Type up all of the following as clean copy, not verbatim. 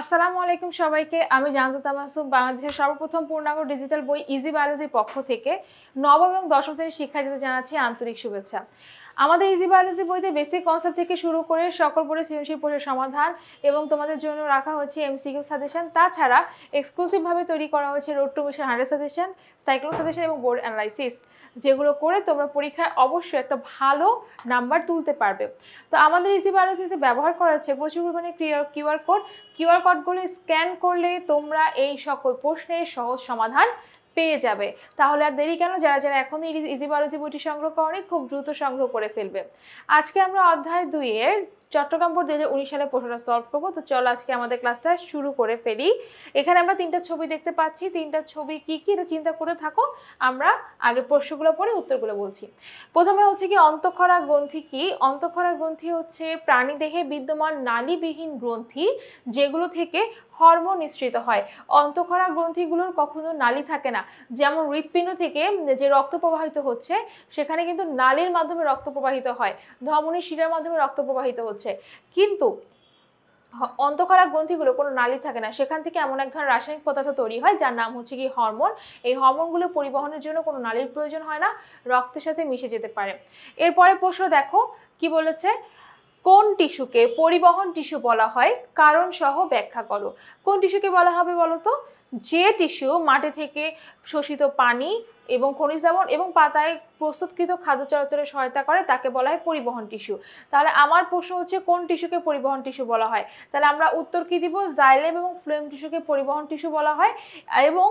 আসসালামু আলাইকুম সবাইকে। আমি জান্নাতুল তামাসসুম, বাংলাদেশের সর্বপ্রথম পূর্ণাঙ্গ ডিজিটাল বই ইজি বায়োলজির পক্ষ থেকে নবম এবং দশম শ্রেণীর শিক্ষার্থীদের জানাচ্ছি আন্তরিক শুভেচ্ছা। আমাদের ইজি বায়োলজি বইতে বেসিক কনসেপ্ট থেকে শুরু করে সকল বোর্ডের সৃজনশীল প্রশ্নের সমাধান এবং তোমাদের জন্য রাখা হচ্ছে এমসিকিউ সাজেশন। তাছাড়া এক্সক্লুসিভভাবে তৈরি করা হয়েছে road two mission 100 suggestion, cyclone suggestion এবং বোর্ড অ্যানালাইসিস, যেগুলো করে তোমরা পরীক্ষায় অবশ্যই একটা ভালো নাম্বার তুলতে পারবে। তো আমাদের ইজি বায়োলজিতে ব্যবহার করা হচ্ছে প্রচুর পরিমাণে কিউআর কোডগুলো স্ক্যান করলে তোমরা এই সকল প্রশ্নের সহজ সমাধান পেয়ে যাবে। তাহলে আর দেরি কেন, যারা যারা এখনই ইজি বায়োলজি বইটি সংগ্রহ করেনি খুব দ্রুত সংগ্রহ করে ফেলবে। আজকে আমরা অধ্যায় 2 এর চট্টগ্রাম বোর্ড 2019 সালে প্রশ্নটা সলভ করবো। তো চলো আজকে আমাদের ক্লাসটা শুরু করে ফেলি। এখানে আমরা তিনটা ছবি দেখতে পাচ্ছি। তিনটা ছবি কি কি এটা চিন্তা করে থাকো, আমরা আগে প্রশ্নগুলো পড়ে উত্তরগুলো বলছি। প্রথমে হচ্ছে কি অন্তঃক্ষরা গ্রন্থি কি? অন্তঃক্ষরা গ্রন্থি হচ্ছে প্রাণীদেহে বিদ্যমান নালীবিহীন গ্রন্থি, যেগুলো থেকে হরমোন নিঃসৃত হয়। অন্তঃক্ষরা গ্রন্থিগুলোর কখনো নালী থাকে না। যেমন হৃৎপিণ্ড থেকে যে রক্ত প্রবাহিত হচ্ছে সেখানে কিন্তু নালীর মাধ্যমে রক্ত প্রবাহিত হয়, ধমনী শিরার মাধ্যমে রক্ত প্রবাহিত হচ্ছে, কিন্তু অন্তঃক্ষরা গ্রন্থিগুলো কোনো নালী থাকে না। সেখান থেকে এমন এক ধরনের রাসায়নিক পদার্থ তৈরি হয় যার নাম হচ্ছে কি হরমোন। এই হরমোনগুলো পরিবহনের জন্য কোনো নালীর প্রয়োজন হয় না, রক্তের সাথে মিশে যেতে পারে। এরপরে প্রশ্ন দেখো কি বলেছে, কোন টিস্যুকে পরিবহন টিস্যু বলা হয়, কারণ সহ ব্যাখ্যা করো। কোন টিস্যুকে বলা হবে বলো তো? যে টিস্যু মাটি থেকে শোষিত পানি এবং খনিজ লবণ এবং পাতায় প্রস্তুতকৃত খাদ্য চলাচলে সহায়তা করে তাকে বলা হয় পরিবহন টিস্যু। তাহলে আমার প্রশ্ন হচ্ছে কোন টিস্যুকে পরিবহন টিস্যু বলা হয়? তাহলে আমরা উত্তর কি দিব? জাইলেম এবং ফ্লোয়েম টিস্যুকে পরিবহন টিস্যু বলা হয়। এবং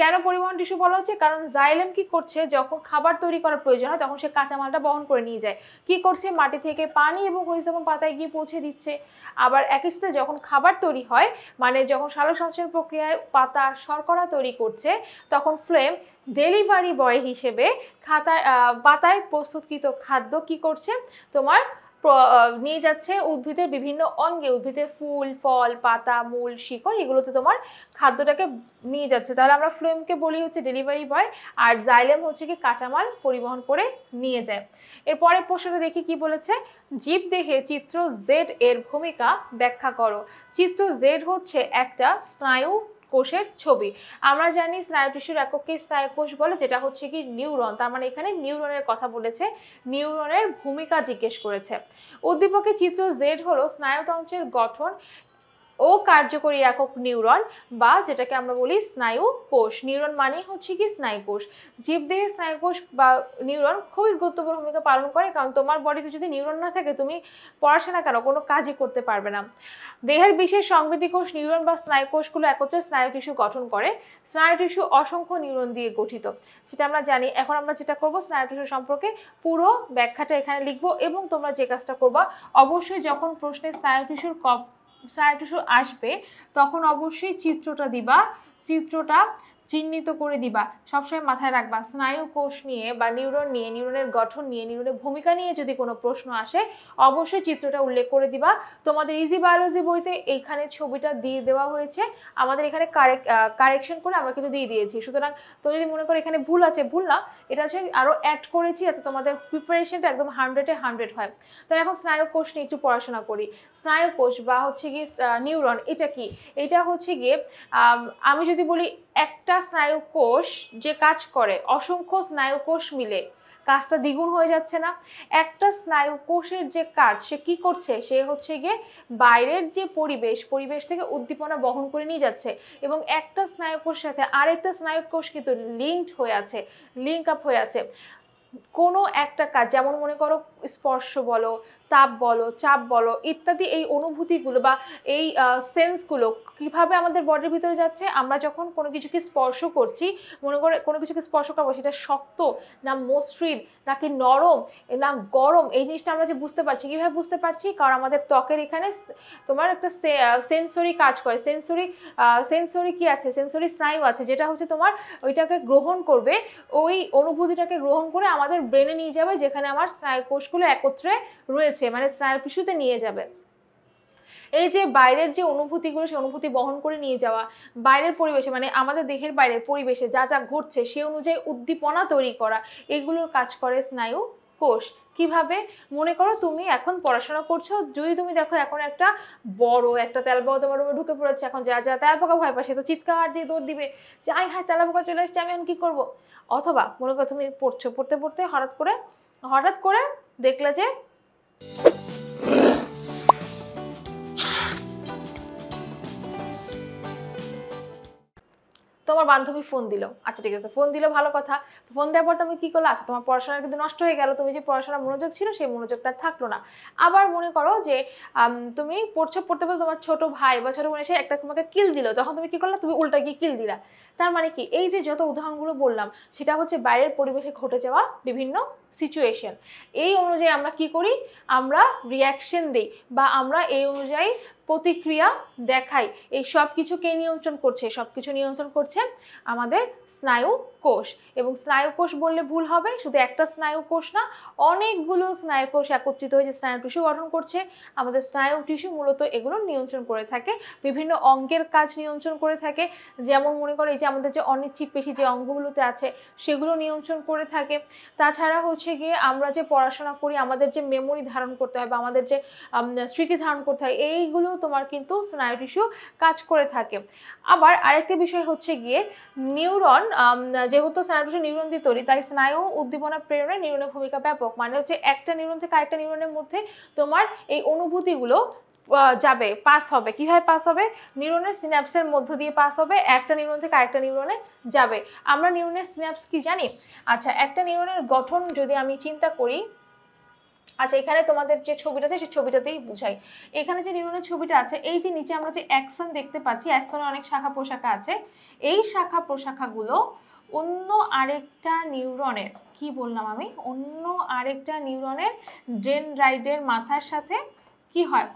কেন পরিবহন টিস্যু বলা হচ্ছে? কারণ জাইলেম কি করছে, যখন খাবার তৈরি করার প্রয়োজন হয় তখন সে কাঁচামালটা বহন করে নিয়ে যায়। কি করছে? মাটি থেকে পানি এবং খনিজ লবণ পাতায় গিয়ে পৌঁছে দিচ্ছে। আবার একই সাথে যখন খাবার তৈরি হয়, মানে যখন সালোক সংশ্লেষণ প্রক্রিয়ায় পাতা শর্করা তৈরি করছে, তখন ফ্লোয়েম ডেলিভারি বয় হিসেবে পাতায় প্রস্তুতকৃত খাদ্য কি করছে, তোমার নিয়ে যাচ্ছে উদ্ভিদের বিভিন্ন অঙ্গে, উদ্ভিদের ফুল, ফল, পাতা, মূল, শিকড়, এগুলোতে তোমার খাদ্যটাকে নিয়ে যাচ্ছে। তাহলে আমরা ফ্লোয়েমকে বলি হচ্ছে ডেলিভারি বয়, আর জাইলেম হচ্ছে কি কাঁচামাল পরিবহন করে নিয়ে যায়। এরপরে প্রশ্নটা দেখি কি বলেছে, জীবদেহে চিত্র জেড এর ভূমিকা ব্যাখ্যা করো। চিত্র জেড হচ্ছে একটা স্নায়ু কোষের ছবি। আমরা জানি স্নায়ু টিস্যুর এককে স্নায়ু কোষ বলে, যেটা হচ্ছে কি নিউরন। তার মানে এখানে নিউরনের কথা বলেছে, নিউরনের ভূমিকা জিজ্ঞেস করেছে। উদ্দীপকে চিত্র জেড হলো স্নায়ুতন্ত্রের গঠন ও কার্যকরী একক নিউরন, বা যেটাকে আমরা বলি স্নায়ু কোষ। নিউরন মানে হচ্ছে কি স্নায়ু কোষ। জীবদেহে স্নায়ু কোষ বা নিউরন খুবই গুরুত্বপূর্ণ ভূমিকা পালন করে, কারণ তোমার বডিতে যদি নিউরন না থাকে তুমি পড়াশোনা কেন, কোনো কাজই করতে পারবে না। দেহের বিশেষ সংবেদী কোষ নিউরন বা স্নায়ু কোষগুলো একত্রে স্নায়ু টিস্যু গঠন করে। স্নায়ু টিস্যু অসংখ্য নিউরন দিয়ে গঠিত, সেটা আমরা জানি। এখন আমরা যেটা করব, স্নায়ু টিস্যু সম্পর্কে পুরো ব্যাখ্যাটা এখানে লিখবো, এবং তোমরা যে কাজটা করবা, অবশ্যই যখন প্রশ্নে স্নায়ু টিস্যু আসবে তখন অবশ্যই চিত্রটা দিবা, চিত্রটা চিহ্নিত করে দিবা। সবসময় মাথায় রাখবা, স্নায়ু কোষ নিয়ে বা নিউরন নিয়ে, নিউরনের গঠন নিয়ে, নিউরনের ভূমিকা নিয়ে যদি কোনো প্রশ্ন আসে অবশ্যই চিত্রটা উল্লেখ করে দিবা। তোমাদের ইজি বায়োলজি বইতে এইখানে ছবিটা দিয়ে দেওয়া হয়েছে, আমাদের এখানে কারেকশন করে আমরা কিন্তু দিয়ে দিয়েছি। সুতরাং তো যদি মনে করো এখানে ভুল আছে, ভুল না, এটা হচ্ছে আরো অ্যাড করেছি যাতে তোমাদের প্রিপারেশনটা একদম 100-এ 100 হয়। তো এখন স্নায়ু কোষ নিয়ে একটু পড়াশোনা করি। স্নায়ু কোষ বা হচ্ছে গিয়ে নিউরন, এটা কি? এটা হচ্ছে গিয়ে আমি যদি বলি একটা স্নায়ু কোষ যে কাজ করে, অসংখ্য স্নায়ু কোষ মিলে কাজটা দ্বিগুণ হয়ে যাচ্ছে না? একটা স্নায়ু কোষের যে কাজ, সে কি করছে, সে হচ্ছে গিয়ে বাইরের যে পরিবেশ থেকে উদ্দীপনা বহন করে নিয়ে যাচ্ছে, এবং একটা স্নায়ু কোষের সাথে আরেকটা স্নায়ু কোষ কিন্তু লিঙ্কড হয়ে আছে, লিঙ্ক আপ হয়ে আছে। কোনো একটা কাজ, যেমন মনে করো স্পর্শ বলো, তাপ বলো, চাপ বলো ইত্যাদি, এই অনুভূতিগুলো বা এই সেন্সগুলো কিভাবে আমাদের বডির ভিতরে যাচ্ছে। আমরা যখন কোনো কিছুকে স্পর্শ করছি, মনে করে কোনো কিছুকে স্পর্শ করবো, সেটা শক্ত না মসৃণ নাকি নরম না গরম, এই জিনিসটা আমরা যে বুঝতে পারছি, কিভাবে বুঝতে পারছি? কারণ আমাদের ত্বকের এখানে তোমার একটা সেন্সরি কাজ করে, সেন্সরি কি আছে, সেন্সরি স্নায়ু আছে, যেটা হচ্ছে তোমার ওইটাকে গ্রহণ করবে, ওই অনুভূতিটাকে গ্রহণ করে আমাদের ব্রেনে নিয়ে যাবে, যেখানে আমার স্নায়ু কোষগুলো একত্রে রয়েছে, মানে স্নায়ু টিস্যুতে নিয়ে যাবে। এই যে বাইরের যে অনুভূতিগুলো, সেই অনুভূতি বহন করে নিয়ে যাওয়া, বাইরের পরিবেশে মানে আমাদের দেহের বাইরের পরিবেশে যা যা ঘটছে সে অনুযায়ী উদ্দীপনা তৈরি করা, এগুলোর কাজ করে স্নায়ু কোষ। কিভাবে? মনে করো তুমি এখন পড়াশোনা করছো, যদি তুমি দেখো এখন একটা বড় একটা তেলাপোকা তোমার রুমে ঢুকে পড়েছে, এখন যা যা তেলাপোকা ভয় পায় সে তো চিৎকার দিয়ে দৌড় দিবে যে আই হায় তেলাপোকা চলে আসছে, আমি এখন কি করব। অথবা মনে করো তুমি পড়ছো, পড়তে পড়তে হঠাৎ করে দেখলে যে তোমার বান্ধবী ফোন দিল। আচ্ছা ঠিক আছে, ফোন দিল ভালো কথা, ফোন দেওয়ার পর তুমি কি করলে? আচ্ছা তোমার পড়াশোনা কিন্তু নষ্ট হয়ে গেল, তুমি যে পড়াশোনার মনোযোগ ছিল সেই মনোযোগটা থাকলো না। আবার মনে করো যে তুমি পড়তে পড়তে তোমার ছোট ভাই বা ছোট বোন এসে একটা তোমাকে কিল দিল, তখন তুমি কি করলে? তুমি উল্টা গিয়ে কিল দিলা। তার মানে কি, এই যে যত উদাহরণগুলো বললাম সেটা হচ্ছে বাইরের পরিবেশে ঘটে যাওয়া বিভিন্ন সিচুয়েশন। এই অনুযায়ী আমরা কি করি? আমরা রিয়াকশন দিই বা আমরা এই অনুযায়ী প্রতিক্রিয়া দেখাই। এই সব কিছুকে নিয়ন্ত্রণ করছে, সবকিছু নিয়ন্ত্রণ করছে আমাদের স্নায়ু কোষ। এবং স্নায়ু কোষ বললে ভুল হবে, শুধু একটা স্নায়ু কোষ না, অনেকগুলো স্নায়ু কোষ একত্রিত হয়ে যে স্নায়ু টিস্যু গঠন করছে। আমাদের স্নায়ু টিস্যু মূলত এগুলো নিয়ন্ত্রণ করে থাকে, বিভিন্ন অঙ্গের কাজ নিয়ন্ত্রণ করে থাকে। যেমন মনে করো এই যে আমাদের যে অনিচ্ছিক পেশি যে অঙ্গগুলোতে আছে সেগুলো নিয়ন্ত্রণ করে থাকে। তাছাড়া হচ্ছে গিয়ে আমরা যে পড়াশোনা করি, আমাদের যে মেমোরি ধারণ করতে হয় বা আমাদের যে স্মৃতি ধারণ করতে হয়, এইগুলো তোমার কিন্তু স্নায়ু টিস্যু কাজ করে থাকে। আবার আরেকটা বিষয় হচ্ছে গিয়ে নিউরন, যেহেতু স্নায়ু টিস্যু নিউরন দিয়ে তৈরি, তাই স্নায়ু উদ্দীপনা প্রেরণে নিউরনের ভূমিকা ব্যাপক। মানে হচ্ছে একটা নিউরন থেকে আরেকটা নিউরনের মধ্যে তোমার এই অনুভূতিগুলো যাবে, পাস হবে। কিভাবে পাস হবে? নিউরনের সিন্যাপসের মধ্য দিয়ে পাস হবে, একটা নিউরন থেকে আরেকটা নিউরনে যাবে। আমরা নিউরনের সিন্যাপস কি জানি? আচ্ছা, একটা নিউরনের গঠন যদি আমি চিন্তা করি, আচ্ছা এখানে তোমাদের যে ছবিটা আছে সেই ছবিটাতেই বুঝাই। এখানে যে নিউরনের ছবিটা আছে, এই যে নিচে আমরা যে অ্যাক্সন দেখতে পাচ্ছি, অ্যাক্সনে অনেক শাখা প্রশাখা আছে। এই শাখা প্রশাখাগুলো অন্য আরেকটা নিউরনের, কি বললাম আমি, অন্য আরেকটা নিউরনের ডেনড্রাইটের মাথার সাথে কি হয়,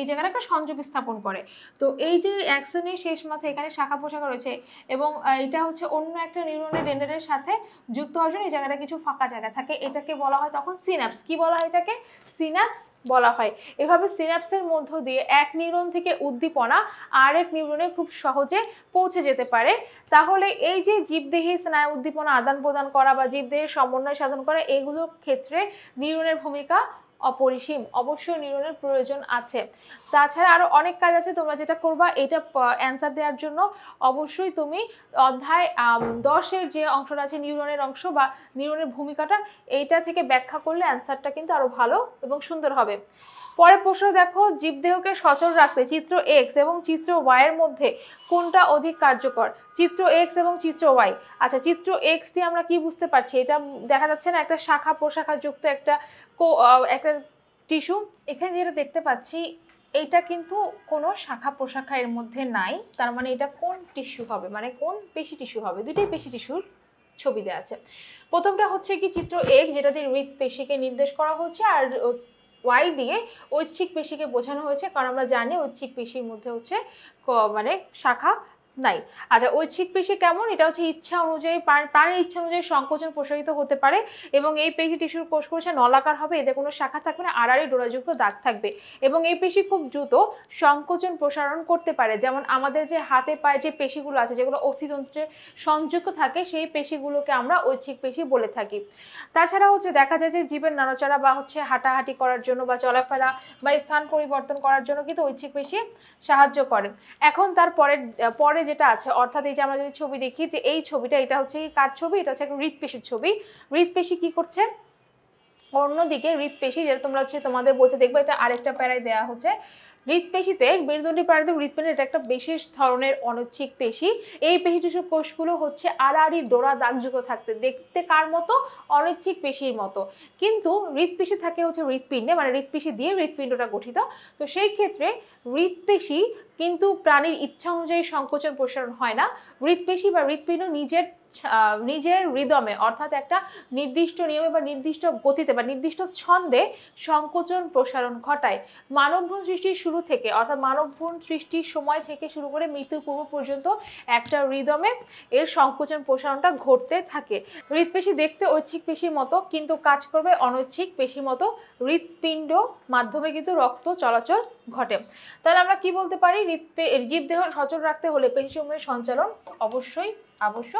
এই জায়গাটা একটা সংযোগ স্থাপন করে। তো এই যে অ্যাক্সনের শেষ মাথায় এখানে শাখা প্রশাখা রয়েছে এবং এটা হচ্ছে অন্য একটা নিউরনের ডেন্ড্রাইটের সাথে যুক্ত হওয়ার জন্য এই জায়গাটা কিছু ফাঁকা জায়গা থাকে, এটাকে বলা হয় তখন সিনাপস। কি বলা হয় এটাকে? সিনাপস বলা হয়। এভাবে সিনাপসের মধ্য দিয়ে এক নিউরন থেকে উদ্দীপনা আরেক নিউরনে খুব সহজে পৌঁছে যেতে পারে। তাহলে এই যে জীবদেহে স্নায়ু উদ্দীপনা আদান প্রদান করা বা জীবদেহের সমন্বয় সাধন করা, এগুলোর ক্ষেত্রে নিউরনের ভূমিকা অপরিসীম। অবশ্যই নিউরনের প্রয়োজন আছে। তাছাড়া আরো অনেক কাজ আছে, তোমরা যেটা করবা এটা অ্যান্সার দেওয়ার জন্য অবশ্যই তুমি অধ্যায় 10-এর যে অংশটা আছে নিউরনের অংশ বা নিউরনের ভূমিকাটা, এইটা থেকে ব্যাখ্যা করলে অ্যান্সারটা কিন্তু আরো ভালো এবং সুন্দর হবে। পরের প্রশ্ন দেখো, জীবদেহকে সচল রাখতে চিত্র এক্স এবং চিত্র ওয়াই এর মধ্যে কোনটা অধিক কার্যকর? চিত্র এক্স এবং চিত্র ওয়াই। আচ্ছা, চিত্র এক্স দিয়ে আমরা কি বুঝতে পারছি? এটা দেখা যাচ্ছে না একটা শাখা প্রশাখা যুক্ত একটা টিস্যু। এখানে যেটা দেখতে পাচ্ছি এইটা কিন্তু কোনো শাখা প্রশাখা এর মধ্যে নাই, তার মানে এটা কোন টিস্যু হবে, মানে কোন পেশি টিস্যু হবে? দুটোই পেশি টিস্যুর ছবি দেওয়া আছে। প্রথমটা হচ্ছে কি চিত্র এক্স, যেটা দিয়ে হৃৎপেশিকে নির্দেশ করা হচ্ছে, আর ওয়াই দিয়ে ঐচ্ছিক পেশিকে বোঝানো হয়েছে, কারণ আমরা জানি ঐচ্ছিক পেশির মধ্যে হচ্ছে মানে শাখা নাই। আচ্ছা, ঐচ্ছিক পেশি কেমন? এটা হচ্ছে ইচ্ছা অনুযায়ী, প্রাণের ইচ্ছা অনুযায়ী সংকোচন প্রসারিত হতে পারে এবং এই পেশি টিস্যুর কোষে নলাকার হবে, এতে কোনো শাখা থাকবে না, আড়াআড়ি ডোরাযুক্ত দাগ থাকবে এবং এই পেশি খুব দ্রুত সংকোচন প্রসারণ করতে পারে। যেমন আমাদের যে হাতে পায়ে যে পেশিগুলো আছে যেগুলো অস্থিতন্ত্রে সংযুক্ত থাকে, সেই পেশিগুলোকে আমরা ঐচ্ছিক পেশি বলে থাকি। তাছাড়া হচ্ছে দেখা যায় যে জীবের নাড়াচাড়া বা হচ্ছে হাঁটাহাঁটি করার জন্য বা চলাফেরা বা স্থান পরিবর্তন করার জন্য কিন্তু ঐচ্ছিক পেশি সাহায্য করে। এখন তার পরে যেটা আছে, অর্থাৎ এই যে আমরা যদি ছবি দেখি, যে এই ছবিটা, এটা হচ্ছে কার ছবি? এটা হচ্ছে একটা হৃৎপেশির ছবি। হৃৎপেশি কি করছে? অন্যদিকে হৃৎপেশি, যেটা তোমরা হচ্ছে তোমাদের বইতে দেখবে, এটা আরেকটা প্যারায় দেওয়া হচ্ছে। হৃৎপেশিতে মেরুদণ্ডী প্রাণীদের হৃৎপিণ্ডের এটা একটা বিশেষ ধরনের অনৈচ্ছিক পেশি। এই পেশি টিস্যু কোষগুলো হচ্ছে আড়াআড়ি ডোরা দাগযুক্ত থাকতে, দেখতে কার মতো? অনৈচ্ছিক পেশির মতো। কিন্তু হৃৎপেশি থাকে হচ্ছে হৃৎপিণ্ডে, মানে হৃৎপেশি দিয়ে হৃৎপিণ্ডটা গঠিত। তো সেই ক্ষেত্রে হৃৎপেশি কিন্তু প্রাণীর ইচ্ছা অনুযায়ী সংকোচন প্রসারণ হয় না। হৃৎপেশি বা হৃৎপিণ্ড নিজের রিদমে, অর্থাৎ একটা নির্দিষ্ট নিয়মে বা নির্দিষ্ট গতিতে বা নির্দিষ্ট ছন্দে সংকোচন প্রসারণ ঘটায়। মানবভ্রূণ সৃষ্টির শুরু থেকে, অর্থাৎ মানবভ্রূণ সৃষ্টির সময় থেকে শুরু করে মৃত্যুর পূর্ব পর্যন্ত একটা রিদমে এর সংকোচন প্রসারণটা ঘটতে থাকে। হৃৎপেশি দেখতে ঐচ্ছিক পেশির মতো কিন্তু কাজ করবে অনৈচ্ছিক পেশির মতো। হৃৎপিণ্ড মাধ্যমে কিন্তু রক্ত চলাচল ঘটে। তাহলে আমরা কি বলতে পারি? জীবদেহ সচল রাখতে হলে পেশিসমূহের সঞ্চালন অবশ্যই আবশ্য।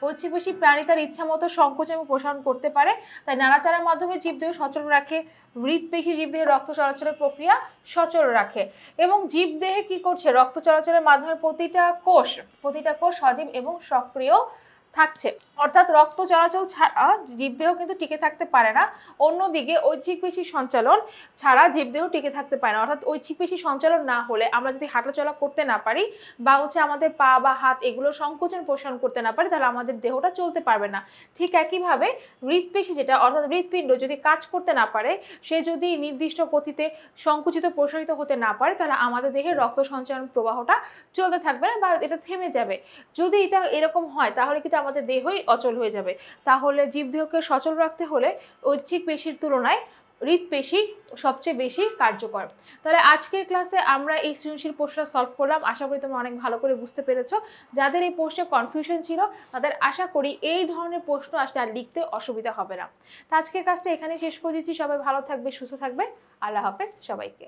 ঐচ্ছিক পেশি প্রাণী তার ইচ্ছা মতো সংকোচন এবং প্রসারণ করতে পারে, তাই নাড়াচাড়ার মাধ্যমে জীবদেহ সচল রাখে। হৃৎপেশি জীবদেহে রক্ত চলাচলের প্রক্রিয়া সচল রাখে এবং জীবদেহে কি করছে, রক্ত চলাচলের মাধ্যমে প্রতিটা কোষ সজীব এবং সক্রিয় থাকছে। অর্থাৎ রক্ত চলাচল ছাড়া জীবদেহ কিন্তু টিকে থাকতে পারে না। অন্যদিকে ঐচ্ছিক পেশি সঞ্চালন ছাড়া জীবদেহ টিকে থাকতে পারে না। অর্থাৎ ঐচ্ছিক পেশি সঞ্চালন না হলে আমরা যদি হাঁটাচলা করতে না পারি বা আমাদের পা বা হাত এগুলো সংকোচন প্রসারণ করতে না পারি, তাহলে আমাদের দেহটা চলতে পারবে না। ঠিক একইভাবে হৃৎপেশি যেটা অর্থাৎ হৃৎপিণ্ড যদি কাজ করতে না পারে, সে যদি নির্দিষ্ট গতিতে সংকুচিত প্রসারিত হতে না পারে, তাহলে আমাদের দেহে রক্ত সঞ্চালন প্রবাহটা চলতে থাকবে না বা এটা থেমে যাবে। যদি এটা এরকম হয় তাহলে কিন্তু আমাদের দেহই অচল হয়ে যাবে। তাহলে জীবদেহকে সচল রাখতে হলে ঐচ্ছিক পেশির তুলনায় হৃৎপেশি সবচেয়ে বেশি কার্যকর। তাহলে আজকের ক্লাসে আমরা এই সৃজনশীল প্রশ্নটা সলভ করলাম। আশা করি তোমরা অনেক ভালো করে বুঝতে পেরেছো। যাদের এই প্রশ্নে কনফিউশন ছিল তাদের আশা করি এই ধরনের প্রশ্ন আসলে আর লিখতে অসুবিধা হবে না। তো আজকের ক্লাসটা এখানেই শেষ করে দিচ্ছি। সবাই ভালো থাকবে, সুস্থ থাকবে। আল্লাহ হাফেজ সবাইকে।